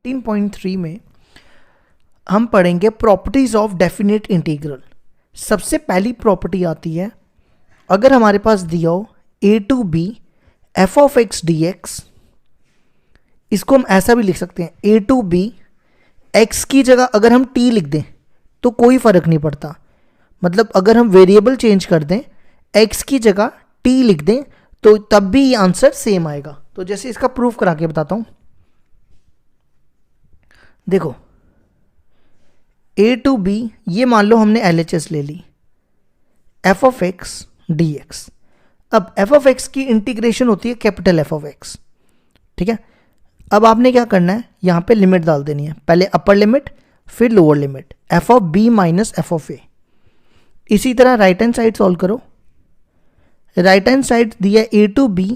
18.3 में हम पढ़ेंगे प्रॉपर्टीज ऑफ डेफिनेट इंटीग्रल। सबसे पहली प्रॉपर्टी आती है, अगर हमारे पास दिया हो a to b f of x dx, इसको हम ऐसा भी लिख सकते हैं a टू b x की जगह अगर हम t लिख दें तो कोई फ़र्क नहीं पड़ता। मतलब अगर हम वेरिएबल चेंज कर दें, x की जगह t लिख दें तो तब भी ये आंसर सेम आएगा। तो जैसे इसका प्रूफ करा के बताता हूं। देखो a टू b, ये मान लो हमने LHS ले ली, f ऑफ x dx। अब f ऑफ x की इंटीग्रेशन होती है कैपिटल F ऑफ x, ठीक है। अब आपने क्या करना है, यहाँ पे लिमिट डाल देनी है, पहले अपर लिमिट फिर lower limit, f of b minus f of a। इसी तरह राइट हैंड साइड सॉल्व करो। राइट हैंड साइड दिया a to b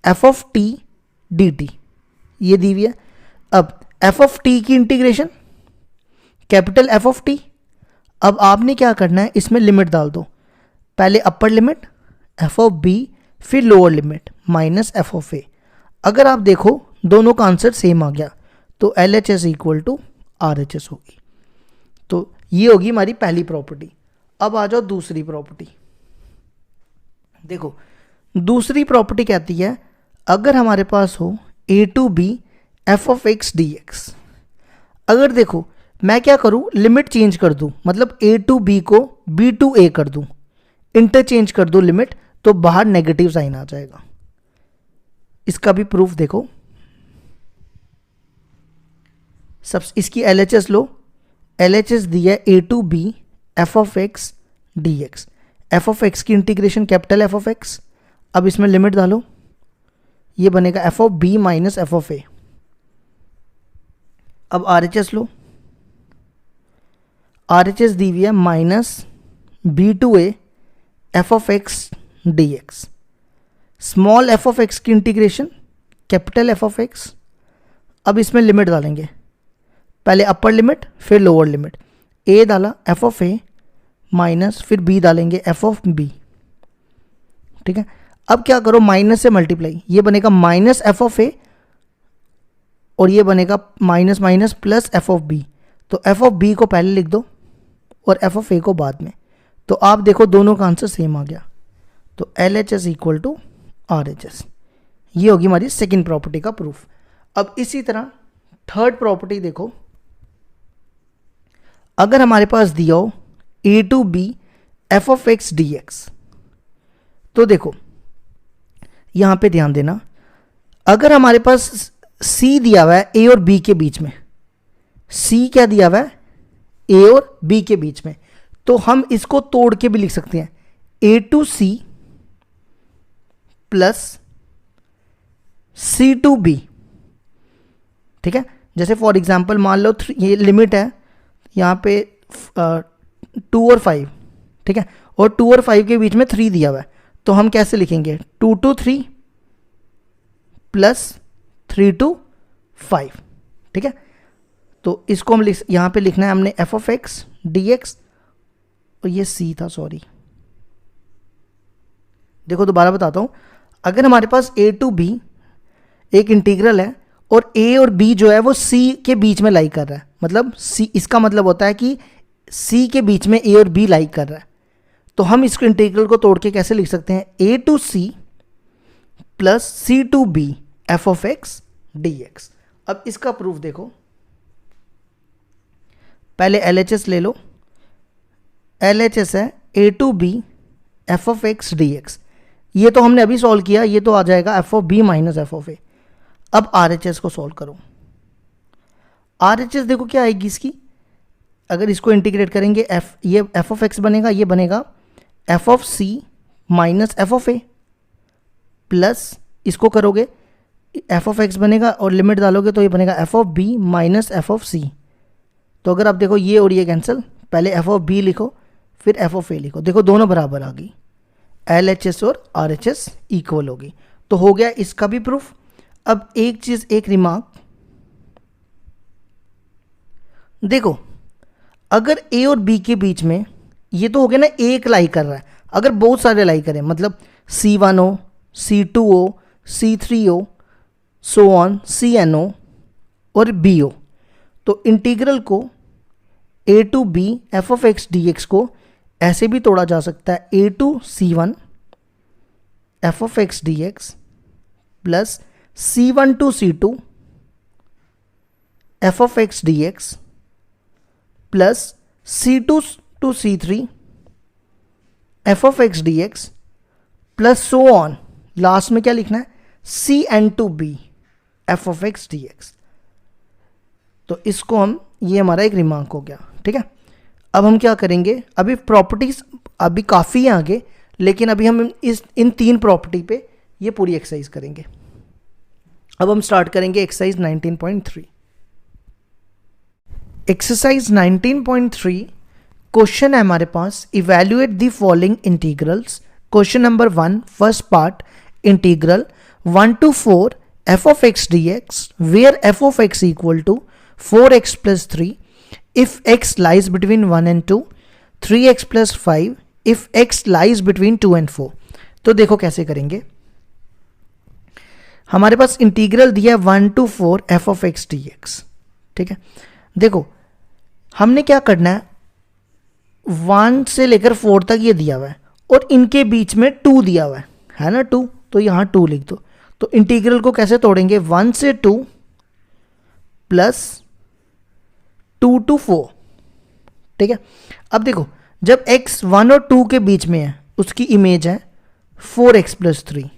f of t dt, ये दी हुई है। अब f ऑफ t की integration capital F of t। अब आपने क्या करना है, इसमें लिमिट डाल दो, पहले upper limit f of b फिर lower limit minus f of a। अगर आप देखो दोनों का आंसर सेम आ गया तो LHS इक्वल टू RHS होगी। तो ये होगी हमारी पहली प्रॉपर्टी। अब आ जाओ दूसरी प्रॉपर्टी। देखो दूसरी प्रॉपर्टी कहती है, अगर हमारे पास हो a to b f of x dx। अगर देखो मैं क्या करूं, लिमिट चेंज कर दूं, मतलब a टू b को b टू a कर दूं, इंटरचेंज कर दूं लिमिट, तो बाहर नेगेटिव साइन आ जाएगा। इसका भी प्रूफ देखो। सब इसकी LHS लो। LHS दिया a to b f of x dx। f of x की integration capital F of x। अब इसमें लिमिट डालो, ये बनेगा f of b minus f of a। अब RHS लो। RHS दी हुई है minus b to a f of x dx। Small f of x की integration capital F of x। अब इसमें लिमिट डालेंगे, पहले अपर लिमिट फिर लोअर लिमिट, a डाला f ऑफ a माइनस फिर b डालेंगे f ऑफ b, ठीक है। अब क्या करो, माइनस से मल्टीप्लाई, ये बनेगा माइनस f ऑफ a और ये बनेगा minus minus plus f of b। तो f ऑफ b को पहले लिख दो और f ऑफ a को बाद में। तो आप देखो दोनों का आंसर सेम आ गया। तो LHS इक्वल टू RHS, ये होगी हमारी सेकेंड प्रॉपर्टी का प्रूफ। अब इसी तरह थर्ड प्रॉपर्टी देखो, अगर हमारे पास दिया हो a to b f of x dx। तो देखो यहां पे ध्यान देना, अगर हमारे पास c दिया हुआ है a और b के बीच में, c क्या दिया हुआ है a और b के बीच में, तो हम इसको तोड़ के भी लिख सकते हैं a to c plus c to b, ठीक है। जैसे फॉर एग्जांपल मान लो ये लिमिट है यहाँ पे 2 और 5, ठीक है, और 2 और 5 के बीच में 3 दिया हुआ है, तो हम कैसे लिखेंगे 2 टू 3 प्लस 3 टू 5, ठीक है। तो इसको हम यहाँ पे लिखना है हमने f ऑफ x dx, और ये c था, सॉरी। देखो दोबारा बताता हूँ, अगर हमारे पास a टू b एक इंटीग्रल है और a और b जो है वो c के बीच में लाई कर रहा है, मतलब c, इसका मतलब होता है कि c के बीच में a और b लाई कर रहा है, तो हम इसको इंटीग्रल को तोड़ के कैसे लिख सकते हैं a to c plus c to b f of x dx। अब इसका प्रूफ देखो, पहले LHS ले लो। LHS है a to b f of x dx, ये तो हमने अभी सॉल्व किया, ये तो आ जाएगा f of b minus f of a। अब RHS को सॉल्व करो। RHS देखो क्या आएगी इसकी, अगर इसको इंटीग्रेट करेंगे ये f ऑफ x बनेगा, ये बनेगा f of c minus f of a, plus इसको करोगे f ऑफ x बनेगा और लिमिट डालोगे तो ये बनेगा f of b minus f of c। तो अगर आप देखो ये और ये कैंसिल, पहले f ऑफ b लिखो फिर f ऑफ a लिखो, देखो दोनों बराबर आ गई, LHS और RHS इक्वल होगी। तो हो गया इसका भी प्रूफ। अब एक चीज, एक रिमार्क देखो, अगर a और b के बीच में, ये तो हो गया ना एक लाई कर रहा है, अगर बहुत सारे लाई करें, मतलब C1 हो C2 हो C3 हो सो ऑन CNO और बी हो, तो इंटीग्रल को A to B F of X D X को ऐसे भी तोड़ा जा सकता है, A to C one F of X D X plus C one to C two F of X D X plus C two C three F of X D X plus so on, last में क्या लिखना है, C N to B F of X D x. तो इसको हम, ये हमारा एक रिमार्क हो गया, ठीक है। अब हम क्या करेंगे, अभी प्रॉपर्टीज अभी काफ़ी है आगे, लेकिन अभी हम इन 3 प्रॉपर्टी पे ये पूरी एक्सरसाइज करेंगे। अब हम स्टार्ट करेंगे एक्सरसाइज 19.3। एक्सरसाइज 19.3 क्वेश्चन है हमारे पास, evaluate the following integrals. Question number 1 first part, integral 1 to 4 f of x dx where f of x equal to 4x plus 3 if x lies between 1 and 2, 3x plus 5 if x lies between 2 and 4। तो देखो कैसे करेंगे, हमारे पास integral दिया 1 to 4 f of x dx, ठीक है। देखो हमने क्या करना है, 1 से लेकर 4 तक ये दिया हुआ है और इनके बीच में 2 दिया हुआ है ना, 2, तो यहाँ 2 लिख दो। तो इंटीग्रल को कैसे तोड़ेंगे, 1 से 2 प्लस 2 to 4, ठीक है। अब देखो जब x 1 और 2 के बीच में है उसकी इमेज है 4x plus 3,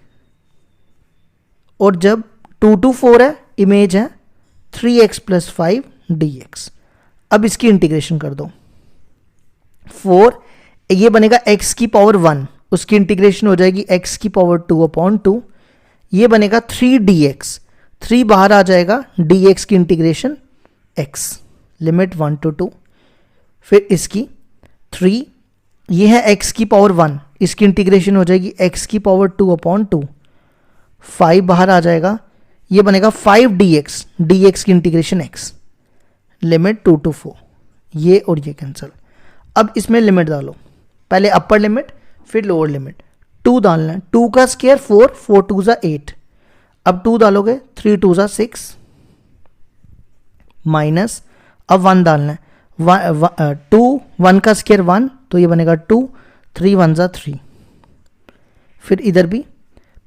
और जब 2 to 4 है इमेज है 3x plus 5 dx। अब इसकी इंटीग्रेशन कर दो, 4 ये बनेगा x की पावर 1, उसकी इंटीग्रेशन हो जाएगी x की पावर 2/2, ये बनेगा 3 dx, 3 बाहर आ जाएगा, dx की इंटीग्रेशन x, लिमिट 1 to 2, फिर इसकी 3, ये है x की पावर 1, इसकी इंटीग्रेशन हो जाएगी x की पावर 2/2, 5 बाहर आ जाएगा, ये बनेगा 5 dx, dx की इंटीग्रेशन x, लिमिट 2 to 4, ये और ये कैंसिल। अब इसमें लिमिट डालो, पहले अपर लिमिट फिर लोअर लिमिट, 2 डालना है, 2 का स्क्वायर 4, 4 2 ज़ा 8, अब 2 डालोगे 3 2 ज़ा 6 माइनस, अब 1 डालना है, 2 1 का स्क्वायर 1, तो ये बनेगा 2, 3 1 ज़ा 3, फिर इधर भी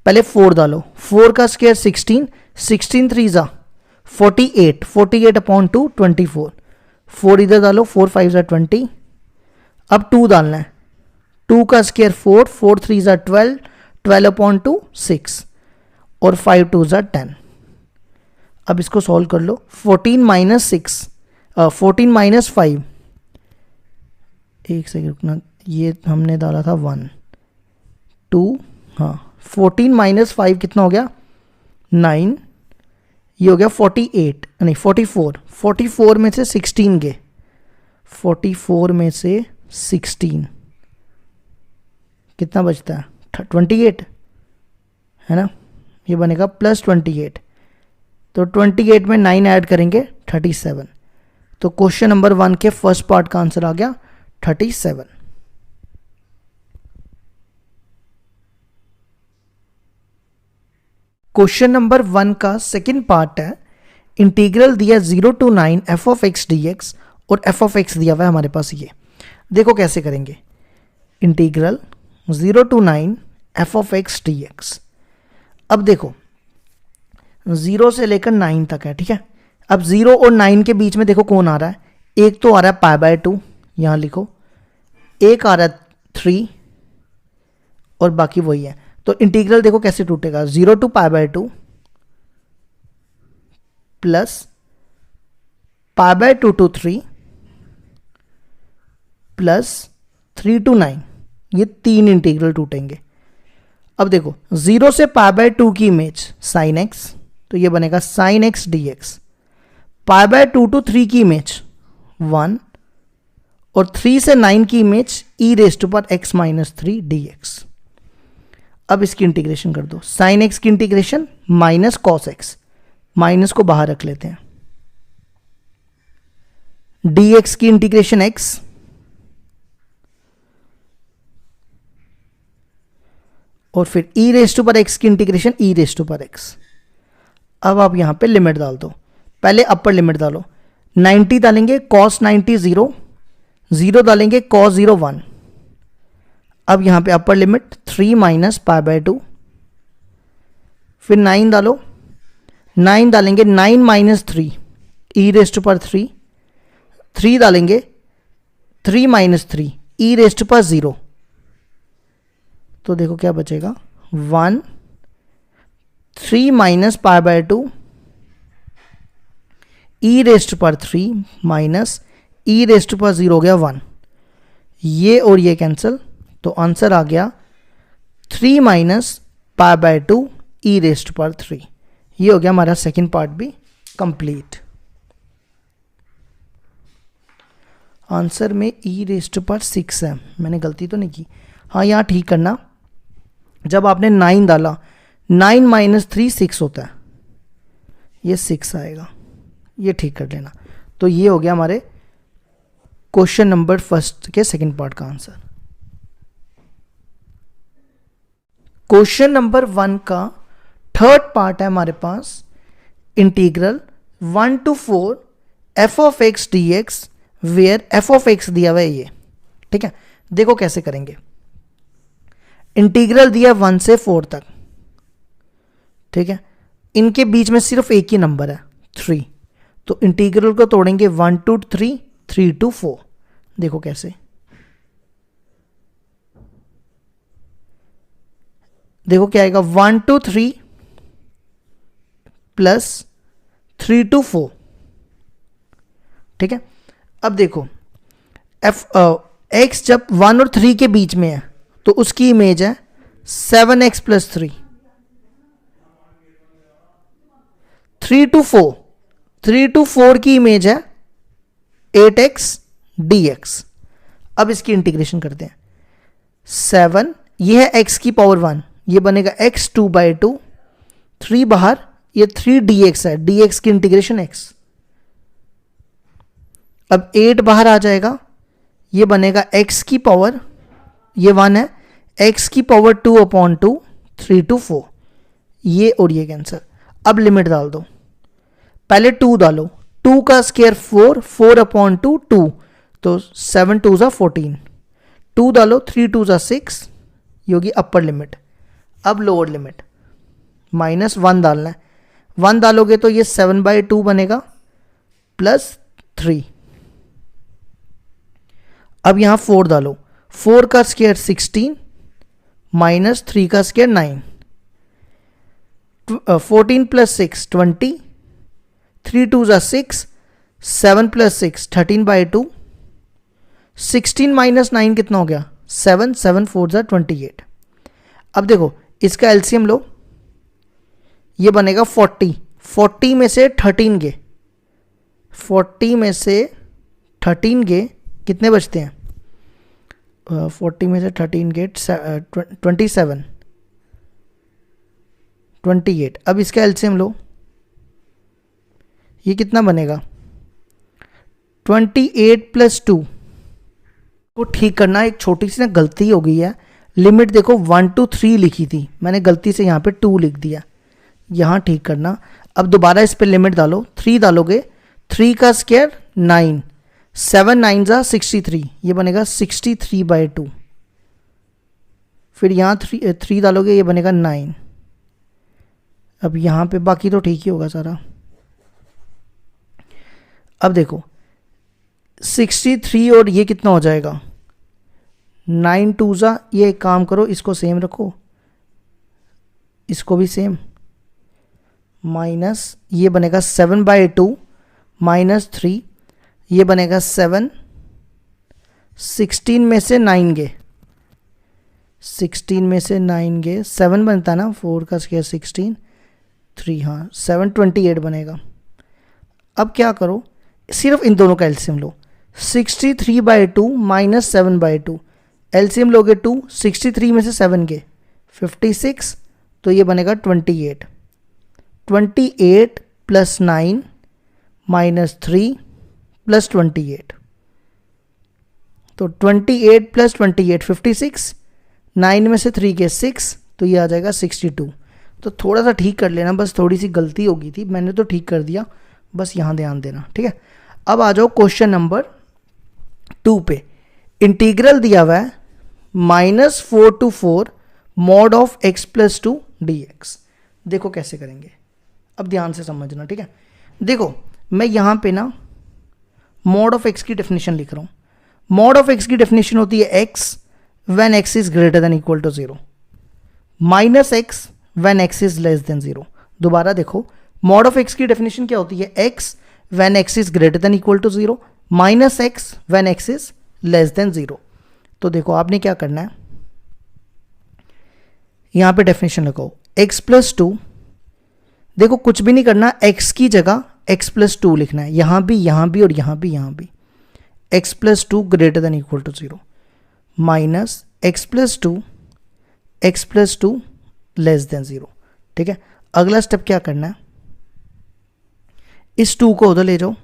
पहले 4 डालो, 4 का स्क्वायर 16, 16 3 ज़ा 48, 48/2 24, 4 इधर डालो, 4 5 ज़ा 20, अब 2 डालना है, 2 का स्क्वायर 4, 4 3 ज़ा 12, 12/2 6, और 5 2 ज़ा 10। अब इसको सॉल्व कर लो, 14 माइनस 6, 14 माइनस 5, एक सेकेंड रुकना, ये हमने डाला था 1 2, हाँ 14 माइनस 5 कितना हो गया 9, ये हो गया 48 नहीं 44, 44 में से 16 गए, 44 में से 16 कितना बचता है 28 है ना, ये बनेगा प्लस 28, तो 28 में 9 ऐड करेंगे 37। तो क्वेश्चन नंबर 1 के फर्स्ट पार्ट का आंसर आ गया 37। क्वेश्चन नंबर 1 का सेकंड पार्ट है, इंटीग्रल दिया 0 to 9 f of x dx और f of x दिया हुआ है हमारे पास। ये देखो कैसे करेंगे, integral 0 to 9 f of x dx। अब देखो 0 से लेकर 9 तक है, ठीक है। अब 0 और 9 के बीच में देखो कौन आ रहा है, एक तो आ रहा है π/2, यहाँ लिखो, एक आ रहा है 3 और बाकी वही है। तो इंटीग्रल देखो कैसे टूटेगा, 0 to π/2 plus π/2 to 3 plus 3 to 9, ये 3 इंटीग्रल टूटेंगे। अब देखो 0 से π/2 की इमेज sin x, तो ये बनेगा sin x dx, π/2 to 3 की इमेज 1, और 3 से 9 की इमेज e⁻x-3 dx। अब इसकी इंटीग्रेशन कर दो, sin x की integration minus cos x, minus को बाहर रख लेते हैं, dx की इंटीग्रेशन x, और फिर e⁻x की इंटीग्रेशन e⁻x। अब आप यहां पे लिमिट डाल दो, पहले अपर लिमिट डालो, 90 डालेंगे cos 90 0, 0 डालेंगे cos 0 1। अब यहाँ पे upper limit 3 minus pi by 2, फिर 9 डालो, 9 डालेंगे 9 माइनस 3 ई रेस्ट टू पर 3, 3 डालेंगे 3 माइनस 3 ई रेस्ट टू पर 0। तो देखो क्या बचेगा 1, 3 minus pi by 2 E rest पर 3 माइनस ई रेस्ट पर 0 हो गया 1। ये और ये कैंसिल, तो आंसर आ गया 3 minus pi by 2 E rest पर 3। ये हो गया हमारा सेकंड पार्ट भी कंप्लीट। आंसर में ई रेस्ट पर 6 है, मैंने गलती तो नहीं की। हाँ यहाँ ठीक करना, जब आपने 9 डाला 9 माइनस 3 6 होता है, ये 6 आएगा, ये ठीक कर लेना। तो ये हो गया हमारे क्वेश्चन नंबर फर्स्ट के सेकंड पार्ट का आंसर। क्वेश्चन नंबर 1 का थर्ड पार्ट है हमारे पास, integral 1 to 4 F of X D X where F of X दिया हुआ है ये। ठीक है, देखो कैसे करेंगे। इंटीग्रल दिया 1 से 4 तक, ठीक है, इनके बीच में सिर्फ एक ही नंबर है 3, तो इंटीग्रल को तोड़ेंगे 1 to 3, 3 to 4। देखो कैसे, देखो क्या आएगा 1 to 3 प्लस 3 to 4। ठीक है, अब देखो एक्स जब 1 और 3 के बीच में है तो उसकी इमेज है 7x प्लस 3, 3 to 4, 3 to 4 की इमेज है 8x dx। अब इसकी इंटीग्रेशन करते हैं, 7 ये है x की पावर 1, ये बनेगा x 2 बाई 2, 3 बाहर, ये 3 dx है, dx की इंटीग्रेशन x। अब 8 बाहर आ जाएगा, ये बनेगा x की पावर, ये 1 है, x की पावर 2 अपॉन 2, 3 to 4, ये और ये कैंसर। अब लिमिट डाल दो, पहले 2 डालो, 2 का स्क्वायर 4, 4 अपॉन 2 2, तो 7 2 जा 14, 2 डालो 3 2 जा 6, ये होगी अपर लिमिट। अब लोअर लिमिट -1 डालना है, 1 डालोगे तो ये 7 बाई 2 बनेगा प्लस 3। अब यहां 4 डालो, 4 का स्क्वायर 16 माइनस 3 का स्क्वायर 9, 14 प्लस 6 20, 3 2 जा 6, 7 प्लस 6 13 बाई 2, 16 माइनस 9 कितना हो गया 7, 7 4 जा 28। अब देखो इसका एलसीएम लो, ये बनेगा 40, 40 में से 13 गे, 40 में से 13 गे कितने बचते हैं, 40 में से 13 गे 27, 28। अब इसका एलसीएम लो, ये कितना बनेगा 28 प्लस 2 को ठीक करना। एक छोटी सी ना गलती हो गई है, लिमिट देखो 1 to 3 लिखी थी, मैंने गलती से यहाँ पे 2 लिख दिया, यहाँ ठीक करना। अब दोबारा इस पे लिमिट डालो, 3 डालोगे, 3 का स्क्वायर 9, 7 9 जा 63, ये बनेगा 63 बाई 2, फिर यहाँ 3 डालोगे, ये बनेगा 9। अब यहाँ पे बाकी तो ठीक ही होगा सारा। अब देखो 63 और ये कितना हो जाएगा 9 2 जा, ये एक काम करो इसको सेम रखो, इसको भी सेम, माइनस ये बनेगा 7 बाई 2 माइनस 3, ये बनेगा 7, 16 में से 9 गे, 16 में से 9 गे 7 बनता ना, 4 का स्क्वायर 16, 3 हाँ 7 28 बनेगा। अब क्या करो, सिर्फ इन दोनों का LCM low, 63 by 2 minus 7 by 2, LCM लोगे 2, 63 में से 7 गे 56, तो ये बनेगा 28, 28 प्लस 9 माइनस 3 प्लस 28, तो 28 प्लस 28 56, 9 में से 3 के 6, तो ये आ जाएगा 62। तो थोड़ा सा ठीक कर लेना, बस थोड़ी सी गलती हो गई थी, मैंने तो ठीक कर दिया, बस यहाँ ध्यान देना, ठीक है। अब आ जाओ क्वेश्चन नंबर 2 पे। इंटीग्रल दिया हुआ है -4 to 4 mod of x plus 2 dx। देखो कैसे करेंगे, अब ध्यान से समझना, ठीक है। देखो मैं यहाँ पे ना मॉड ऑफ x की डेफिनेशन लिख रहा हूँ। मॉड ऑफ x की डेफिनेशन होती है x when x is greater than equal to 0, minus x when x is less than 0। दोबारा देखो, मॉड ऑफ x की डेफिनेशन क्या होती है, x when x is greater than equal to 0, minus x when x is less than 0। तो देखो आपने क्या करना है, यहां पे डेफिनेशन लगाओ x प्लस 2, देखो कुछ भी नहीं करना, x की जगह x प्लस 2 लिखना है, यहां भी और यहां भी x plus 2 greater than equal to 0, minus x plus 2 less than 0, ठीक है। अगला स्टेप क्या करना है, इस 2 को उधर ले जाओ,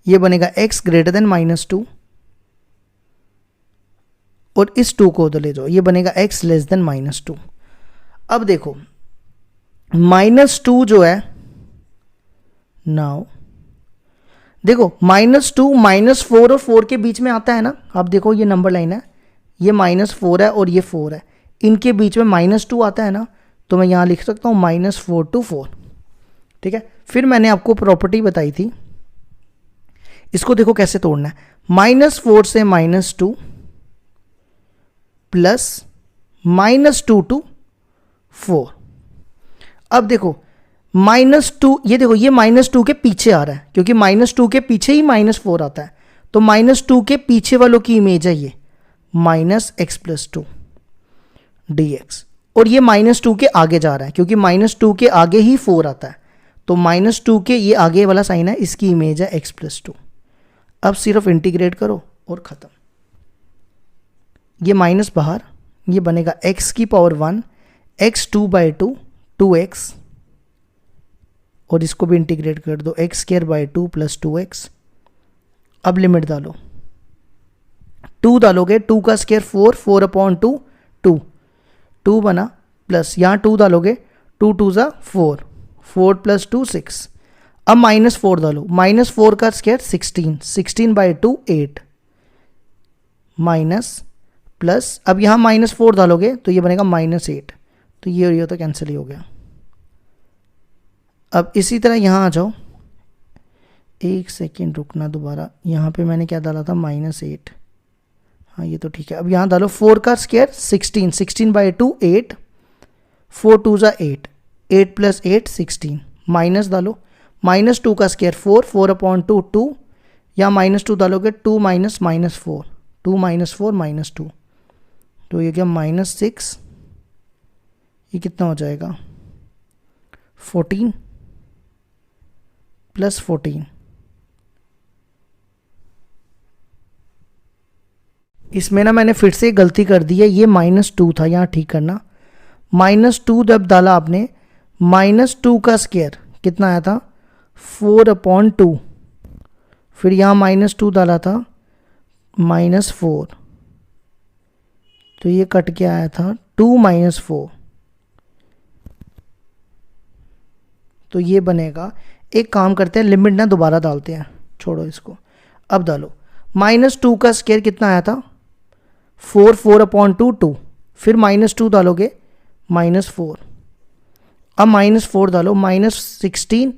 ये बनेगा x ग्रेटर देन -2, और इस 2 को उधर ले जाओ, ये बनेगा x लेस देन -2। अब देखो -2 जो है, नाउ देखो -2 -4 और 4 के बीच में आता है ना। अब देखो ये नंबर लाइन है, ये -4 है और ये 4 है, इनके बीच में -2 आता है ना, तो मैं यहाँ लिख सकता हूँ -4 to 4, ठीक है। फिर मैंने आपको प्रॉपर्टी बताई थी, इसको देखो कैसे तोड़ना है, -4 से -2 प्लस -2 to 4। अब देखो -2, ये देखो ये -2 के पीछे आ रहा है, क्योंकि -2 के पीछे ही -4 आता है, तो -2 के पीछे वालों की इमेज है ये -x प्लस 2 dx, और ये -2 के आगे जा रहा है, क्योंकि -2 के आगे ही 4 आता है, तो -2 के ये आगे वाला साइन है, इसकी इमेज है x प्लस 2। अब सिर्फ इंटीग्रेट करो और ख़त्म, ये माइनस बाहर, ये बनेगा x की पावर 1 x 2/2 2x, और इसको भी इंटीग्रेट कर दो x² 2 + 2x। अब लिमिट डालो, 2 डालोगे, 2 का स्क्वायर 4, 4/2 2 बना, प्लस यहाँ 2 डालोगे, 2 2 ज़ा 4, 4 + 2 6। अब -4 डालो, -4 का स्क्वायर 16, 16/2 8, माइनस प्लस, अब यहाँ -4 डालोगे तो ये बनेगा -8, तो ये और ये तो कैंसिल ही हो गया। अब इसी तरह यहाँ आ जाओ, एक सेकेंड रुकना, दोबारा यहाँ पे मैंने क्या डाला था -8, हाँ ये तो ठीक है। अब यहाँ डालो 4 का स्क्वायर 16, 16/2 8, 4 2 ज़ा 8, 8 + 8 16, माइनस डालो, -2 का स्क्वायर 4, 4/2 2, या -2 डालोगे 2 - -4, 2 - 4 -2, तो ये क्या -6, ये कितना हो जाएगा 14 + 14। इसमें ना मैंने फिर से गलती कर दी है, ये -2 था, यहाँ ठीक करना। -2 जब डाला आपने, -2 का स्क्वायर कितना आया था 4/2, फिर यहाँ -2 डाला था -4, तो ये कट के आया था 2 - 4, तो ये बनेगा। एक काम करते हैं, लिमिट ना दोबारा डालते हैं, छोड़ो इसको। अब डालो, -2 का स्क्वायर कितना आया था 4, 4/2 2, फिर -2 डालोगे -4, अब -4 डालो, -16,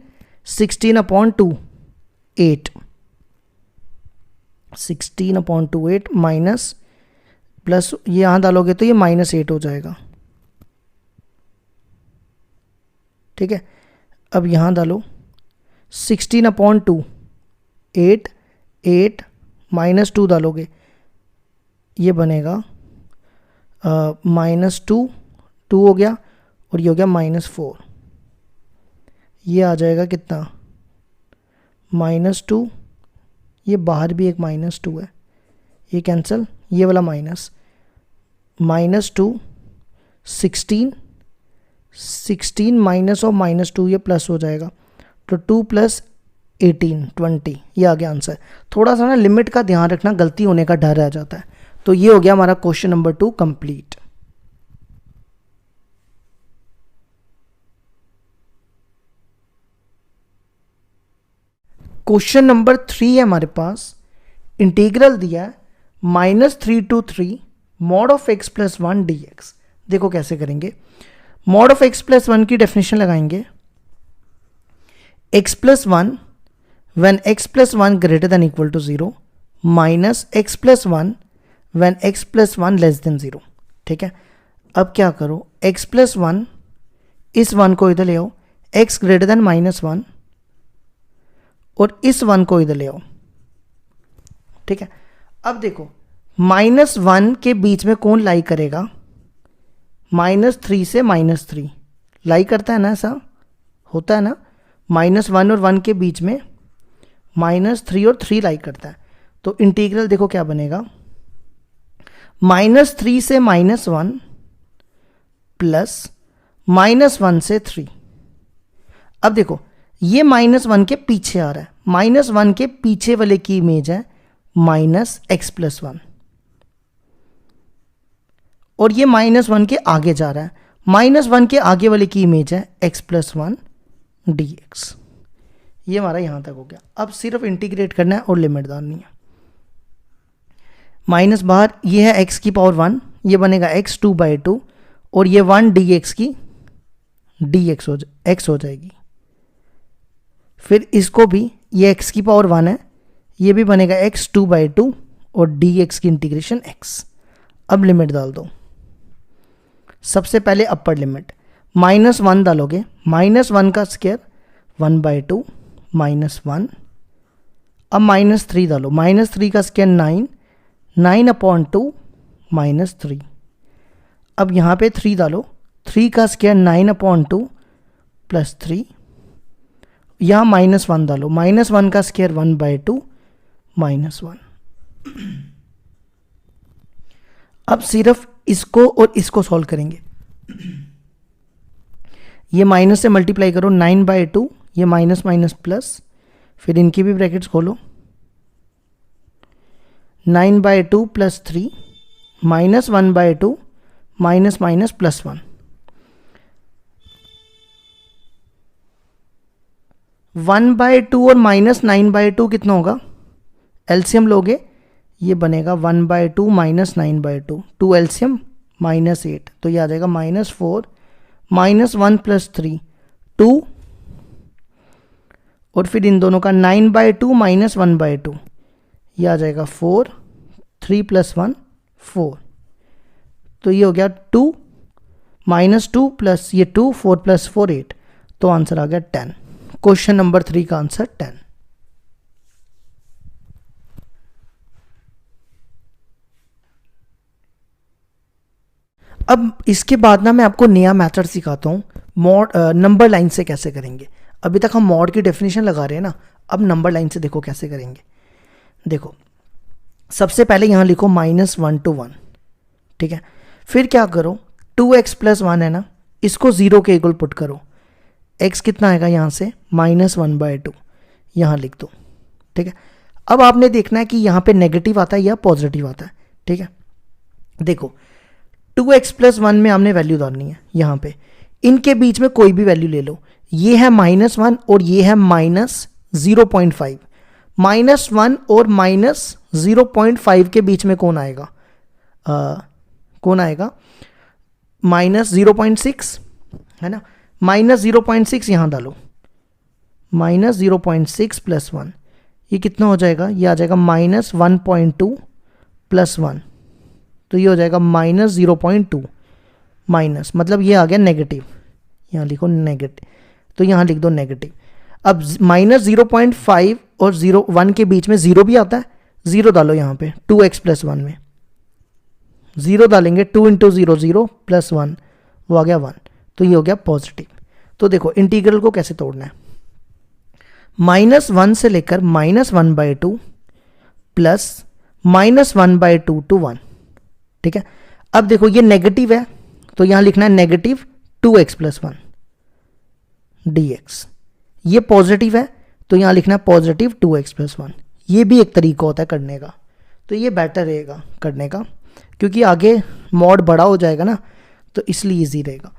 16/2 8, 16/2 8 माइनस प्लस, ये यहाँ डालोगे तो ये -8 हो जाएगा, ठीक है। अब यहाँ डालो 16/2 8 8 -2 डालोगे, ये बनेगा -2 2 हो गया, और ये हो गया -4, ये आ जाएगा कितना -2, ये बाहर भी एक -2 है, ये कैंसिल, ये वाला -2 16 16 माइनस और -2 ये प्लस हो जाएगा, तो 2 + 18 20, ये आ गया आंसर। थोड़ा सा ना लिमिट का ध्यान रखना, गलती होने का डर रह जाता है। तो ये हो गया हमारा question number 2 complete. Question number 3 है हमारे पास, इंटीग्रल दिया है -3 to 3 mod of x plus 1 dx। देखो कैसे करेंगे। mod of x plus 1 की डेफिनेशन लगाएंगे, x plus 1 when x plus 1 greater than equal to 0 minus x plus 1 when x plus 1 less than 0। ठीक है, अब क्या करो, x plus 1 इस 1 को इधर ले आओ, x greater than -1 और इस 1 को इधर ले आओ। ठीक है, अब देखो -1 के बीच में कौन लाई करेगा, -3 से -3 लाई करता है ना, ऐसा होता है ना, -1 और 1 के बीच में -3 और 3 लाई करता है। तो इंटीग्रल देखो क्या बनेगा, -3 से -1 प्लस -1 से 3। अब देखो ये -1 के पीछे आ रहा है, -1 के पीछे वाले की इमेज है -x plus 1 और ये -1 के आगे जा रहा है, -1 के आगे वाले की इमेज है x plus 1 dx। ये हमारा यहां तक हो गया। अब सिर्फ इंटीग्रेट करना है और लिमिट डालनी है। माइनस बाहर, ये है x की पावर 1, ये बनेगा x 2/2 और ये 1 dx की dx x हो जाएगी। फिर इसको भी, ये x की पावर 1 है, ये भी बनेगा x 2/2 और dx की इंटीग्रेशन x। अब लिमिट डाल दो। सबसे पहले अपर लिमिट -1 डालोगे, -1 का स्क्वायर 1/2 -1। अब -3 डालो, -3 का स्क्वायर 9, 9/2 -3। अब यहाँ पे 3 डालो, 3 का स्क्वायर 9/2 +3। यहाँ -1 डालो, -1 का स्क्वायर 1/2 -1। अब सिर्फ इसको और इसको सॉल्व करेंगे। ये माइनस से मल्टीप्लाई करो, 9/2, ये माइनस माइनस प्लस, फिर इनकी भी ब्रैकेट्स खोलो, 9/2 + 3 -1/2 माइनस माइनस +1। 1/2 और -9/2 कितना होगा, एलसीएम लोगे, ये बनेगा 1/2 -9/2, 2 एलसीएम -8, तो ये आ जाएगा -4 -1 + 3 2 और फिर इन दोनों का 9/2 -1/2, ये आ जाएगा 4, 3 + 1 4, तो ये हो गया 2 -2 प्लस ये 2, 4 + 4 8, तो आंसर आ गया 10। क्वेश्चन नंबर 3 का आंसर 10। अब इसके बाद ना मैं आपको नया मेथड सिखाता हूँ, मॉड नंबर लाइन से कैसे करेंगे। अभी तक हम मॉड की डेफिनेशन लगा रहे हैं ना, अब नंबर लाइन से देखो कैसे करेंगे। देखो सबसे पहले यहाँ लिखो -1 to 1, ठीक है। फिर क्या करो, 2x + 1 है ना, इसको 0 के इक्वल पुट करो, x कितना आएगा यहाँ से -1/2, यहाँ लिख दो, ठीक है। अब आपने देखना है कि यहाँ पे नेगेटिव आता है या पॉजिटिव आता है, ठीक है। देखो 2x + 1 में हमने वैल्यू डालनी है, यहाँ पे इनके बीच में कोई भी वैल्यू ले लो, ये है -1 और ये है -0.5, -1 और -0.5 के बीच में कौन आएगा, -0.6 है ना, -0.6 यहाँ डालो, -0.6 + 1, ये कितना हो जाएगा, ये आ जाएगा -1.2 + 1, तो ये हो जाएगा -0.2 माइनस, मतलब ये आ गया नेगेटिव, यहाँ लिखो नेगेटिव, तो यहाँ लिख दो नेगेटिव। अब -0.5 और 1 के बीच में 0 भी आता है, 0 डालो यहाँ पे 2x + 1 में, 0 डालेंगे, 2 × 0 0 + 1, वो आ गया 1, तो ये हो गया पॉजिटिव। तो देखो इंटीग्रल को कैसे तोड़ना है, -1 से लेकर -1/2 प्लस -1/2 to 1, ठीक है। अब देखो ये नेगेटिव है, तो यहां लिखना है नेगेटिव 2x + 1 dx। ये पॉजिटिव है, तो यहां लिखना है पॉजिटिव 2x + 1। ये भी एक तरीका होता है करने का, तो ये बेटर रहेगा करने का, क्योंकि आगे मॉड बड़ा हो जाएगा ना, तो इसलिए ईजी रहेगा।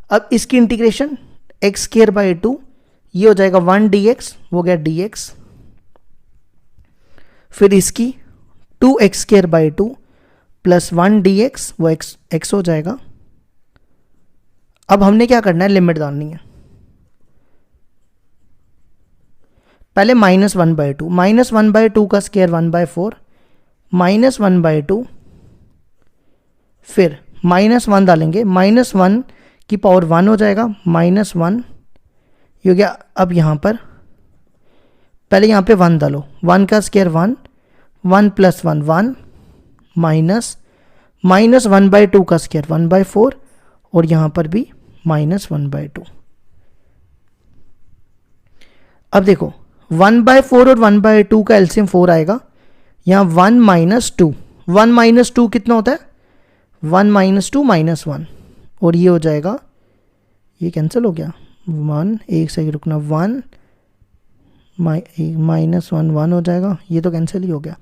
अब इसकी इंटीग्रेशन x² / 2, ये हो जाएगा 1 dx, हो गया dx फिर इसकी 2x² प्लस 1 dx, वो x हो जाएगा। अब हमने क्या करना है, लिमिट डालनी है। पहले -1/2, -1/2 का स्क्वायर 1/4, -1/2, फिर -1 डालेंगे, -1 की पावर 1 हो जाएगा, -1 ये हो गया। अब यहाँ पर पहले यहाँ पे 1 डालो, 1 का स्क्वायर 1, 1 + 1 1, -1/2 का स्क्वायर 1/4, और यहाँ पर भी -1/2। अब देखो 1/4 और 1/2 का एलसीएम 4 आएगा। यहाँ 1 - 2, 1 - 2 कितना होता है, 1 - 2 -1, और ये हो जाएगा, ये कैंसिल हो गया, 1, एक सेकंड रुकना, 1 -1 1 हो जाएगा, ये तो कैंसिल ही हो गया,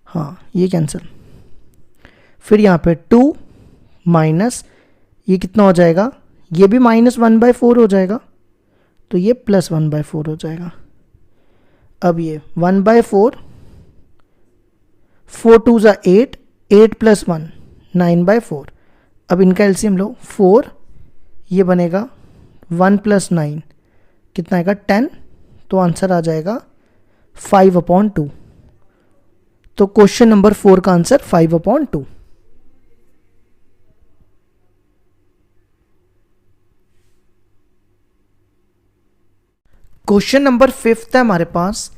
हाँ ये कैंसिल। फिर यहाँ पे 2 माइनस ये कितना हो जाएगा, ये भी -1/4 हो जाएगा, तो ये +1/4 हो जाएगा। अब ये 1/4, 4 2 = 8, 8 + 1 9/4। अब इनका एलसीएम लो, 4, ये बनेगा 1 + 9 कितना आएगा, 10, तो आंसर आ जाएगा 5/2। तो क्वेश्चन नंबर 4 का आंसर 5/2। क्वेश्चन नंबर 5 है हमारे पास,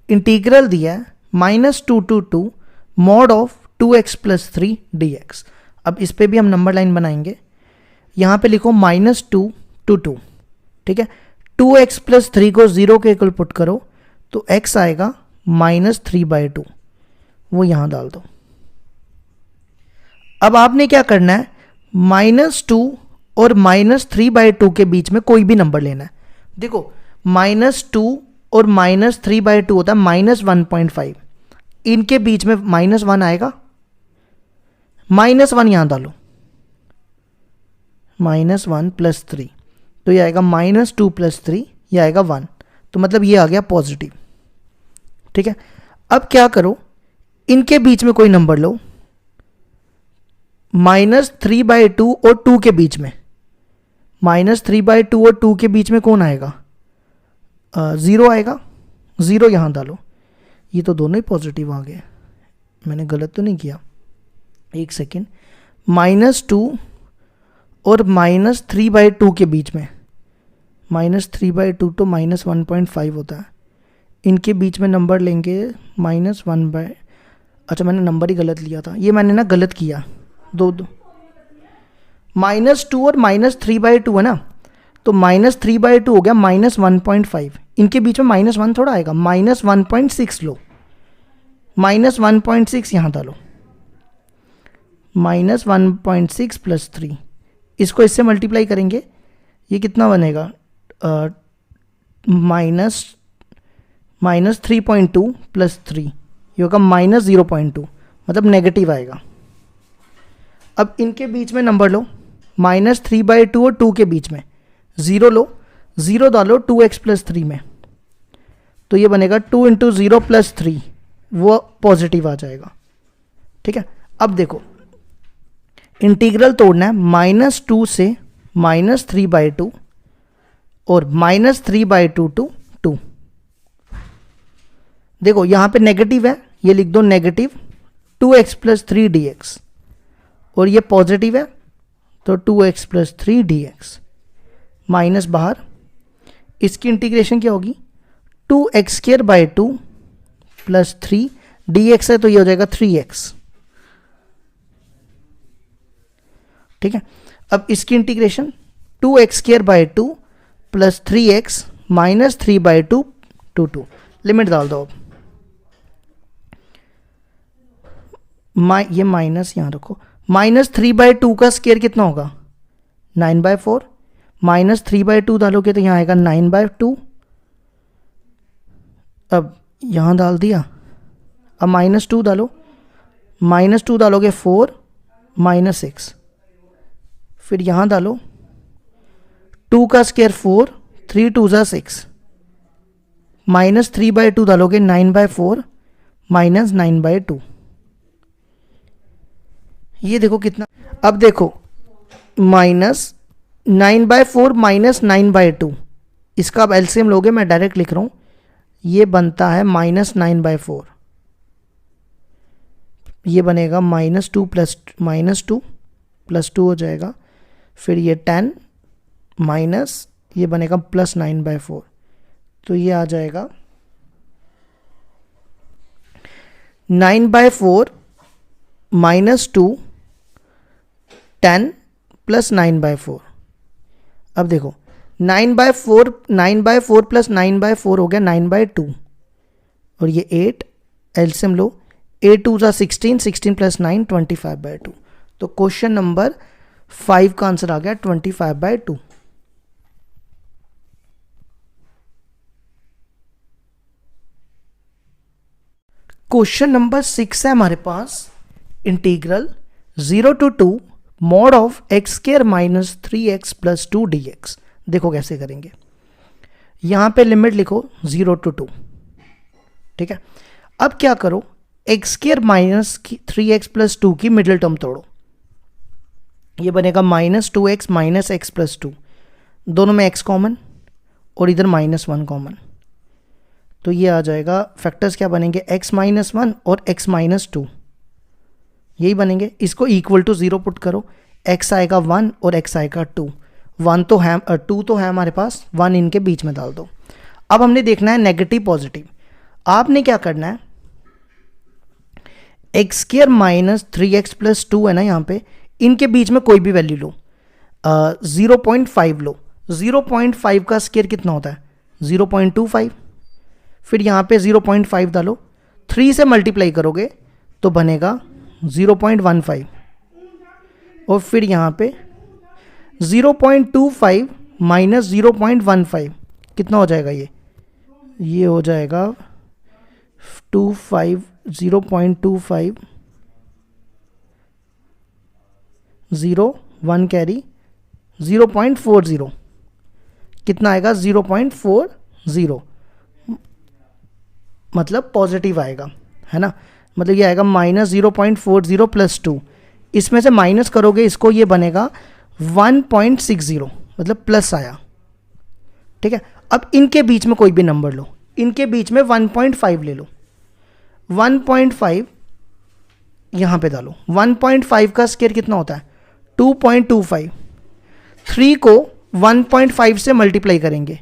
इंटीग्रल दिया है -2 to 2 mod of 2x + 3 dx। अब इस पे भी हम नंबर लाइन बनाएंगे। यहाँ पे लिखो -2 to 2, ठीक है। 2x + 3 को 0 के इक्वल पुट करो तो x आएगा -3/2, वो यहाँ डाल दो। अब आपने क्या करना है, -2 और -3/2 के बीच में कोई भी नंबर लेना है। देखो -2 और -3/2 होता है -1.5, इनके बीच में -1 आएगा, -1 यहां डालो, -1 + 3, तो ये आएगा -2 + 3, ये आएगा 1, तो मतलब ये आ गया पॉजिटिव, ठीक है। अब क्या करो, इनके बीच में कोई नंबर लो, -3/2 और 2 के बीच में, -3/2 और 2 के बीच में कौन आएगा, 0 आएगा, 0 यहाँ डालो। ये तो दोनों ही पॉजिटिव आ गए, मैंने गलत तो नहीं किया, एक सेकेंड। -2 और -3/2 के बीच में, -3/2 तो -1.5 होता है, इनके बीच में नंबर लेंगे -1/, अच्छा मैंने नंबर ही गलत लिया था, ये मैंने ना गलत किया, दो -2 और -3/2 है ना, तो -3/2 हो गया -1.5, इनके बीच में -1 थोड़ा आएगा, -1.6 लो, -1.6 यहाँ डालो, -1.6 + 3, इसको इससे मल्टीप्लाई करेंगे, ये कितना बनेगा, -3.2 + 3, ये होगा -0.2, मतलब नेगेटिव आएगा। अब इनके बीच में नंबर लो, -3/2 और 2 के बीच में 0 लो, 0 डालो 2x + 3 में, तो ये बनेगा 2 × 0 + 3, वो पॉजिटिव आ जाएगा, ठीक है। अब देखो इंटीग्रल तोड़ना है, -2 से -3/2 और -3/2 to 2। देखो यहाँ पे नेगेटिव है, ये लिख दो नेगेटिव 2x + 3 dx, और ये पॉजिटिव है तो 2x + 3 dx, माइनस बाहर, इसकी इंटीग्रेशन क्या होगी, 2x² + 3 dx है, तो ये हो जाएगा 3x, ठीक है। अब इसकी integration 2x² + 3x -3/2 to 2, limit डाल दो। अब ये माइनस यहाँ रखो, -3/2 का स्क्वायर कितना होगा, 9/4, -3/2 डालोगे तो यहाँ आएगा 9/2, अब यहाँ डाल दिया। अब -2 डालो, -2 डालोगे 4 -6, फिर यहाँ डालो 2 का स्क्वायर 4, 3 2 = 6, -3/2 डालोगे 9/4, माइनस 9/2। ये देखो कितना, अब देखो -9/4 माइनस 9/2, इसका अब एलसीएम लोगे, मैं डायरेक्ट लिख रहा हूँ, ये बनता है -9/4, ये बनेगा -2 प्लस टू हो जाएगा, फिर ये 10 माइनस ये बनेगा +9/4, तो ये आ जाएगा 9/4 -2 10 + 9/4। अब देखो 9/4 + 9/4 हो गया 9/2, और ये 8, एलसीएम लो, 8 2 16, 16 + 9 25/2। तो क्वेश्चन नंबर 5 का आंसर आ गया 25/2। क्वेश्चन नंबर 6 है हमारे पास, integral 0 to 2 mod of x² - 3x + 2 dx। देखो कैसे करेंगे, यहां पे लिमिट लिखो 0 to 2, ठीक है। अब क्या करो, x² - 3x + 2 की मिडिल टर्म तोड़ो, ये बनेगा -2x - x + 2, दोनों में x कॉमन और इधर -1 कॉमन, तो ये आ जाएगा, फैक्टर्स क्या बनेंगे, x - 1 और x - 2, यही बनेंगे। इसको इक्वल टू 0 पुट करो, x आएगा 1 और x आएगा 2, 1 तो है 2 तो है हमारे पास, 1 इनके बीच में डाल दो। अब हमने देखना है नेगेटिव पॉजिटिव, आपने क्या करना है, x² - 3x + 2 है ना, यहाँ पे इनके बीच में कोई भी वैल्यू लो, 0.5 लो, 0.5 का स्क्वायर कितना होता है 0.25, फिर यहाँ पे 0.5 डालो, 3 से मल्टीप्लाई करोगे तो बनेगा 0.15, और फिर यहाँ पे 0.25 - 0.15 कितना हो जाएगा, ये हो जाएगा 0.25 0 1 कैरी 0.40, कितना आएगा 0.40, मतलब पॉजिटिव आएगा, है ना, मतलब ये आएगा -0.40 + 2, इसमें से माइनस करोगे इसको, ये बनेगा 1.60, मतलब प्लस आया, ठीक है। अब इनके बीच में कोई भी नंबर लो, इनके बीच में 1.5 ले लो, 1.5 यहाँ पे डालो, 1.5 का स्क्वायर कितना होता है 2.25, 3 को 1.5 से मल्टीप्लाई करेंगे,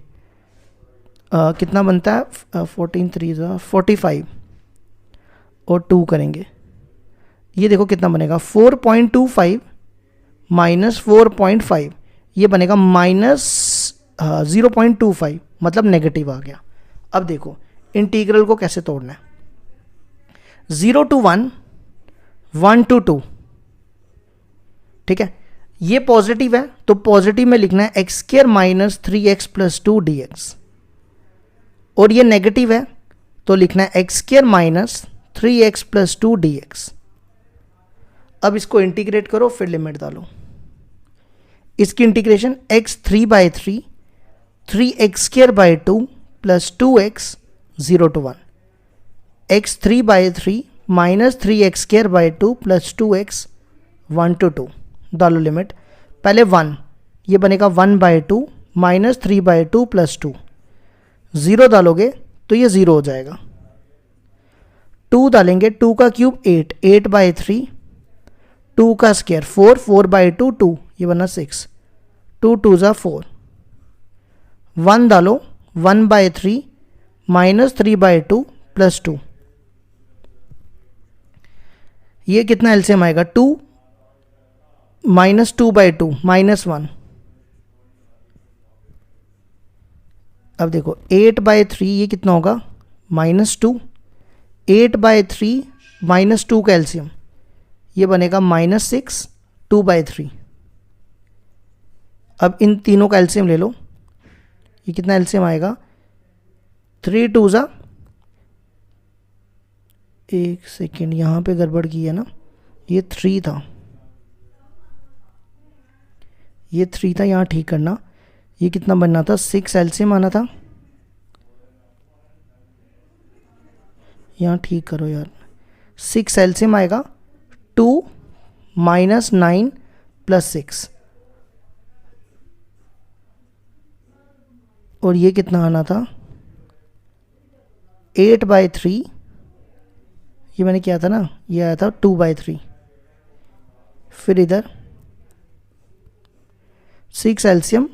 कितना बनता है 14 3 45, और 2 करेंगे, ये देखो कितना बनेगा 4.25 - 4.5, ये बनेगा -0.25, मतलब नेगेटिव आ गया। अब देखो इंटीग्रल को कैसे तोड़ना है, 0 to 1, 1 to 2, ठीक है, ये पॉजिटिव है तो पॉजिटिव में लिखना है x² - 3x + 2 dx, और ये नेगेटिव है तो लिखना है x² - 3x + 2 dx। अब इसको इंटीग्रेट करो, फिर लिमिट डालो, इसकी integration x3/3 3x² 2 + 2x 0 to 1, x3/3 - 3x² 2 + 2x 1 to 2, डालो लिमिट, पहले 1, ये बनेगा 1/2 - 3/2 + 2, 0 डालोगे तो ये 0 हो जाएगा, 2 डालेंगे, 2 का क्यूब 8, 8/3, 2 का स्क्वायर 4, 4/2 2, ये बना 6, 2 2 = 4, 1 डालो 1/3 - 3/2 + 2, ये कितना एलसीएम आएगा 2 - 2/2 -1। अब देखो 8/3 ये कितना होगा -2, 8/3 -2 का एलसीएम ये बनेगा -6, 2/3। अब इन तीनों का एलसीएम ले लो, ये कितना एलसीएम आएगा 3 2 ज़ा, एक सेकेंड यहाँ पे गड़बड़ की है ना, ये 3 था, ये 3 था, यहाँ ठीक करना, ये कितना बनना था 6 एलसीएम आना था, यहाँ ठीक करो यार, 6 एलसीएम आएगा 2 माइनस 9 प्लस 6, और ये कितना आना था 8/3, ये मैंने किया था ना, ये आया था 2/3। फिर इधर 6 एलसीएम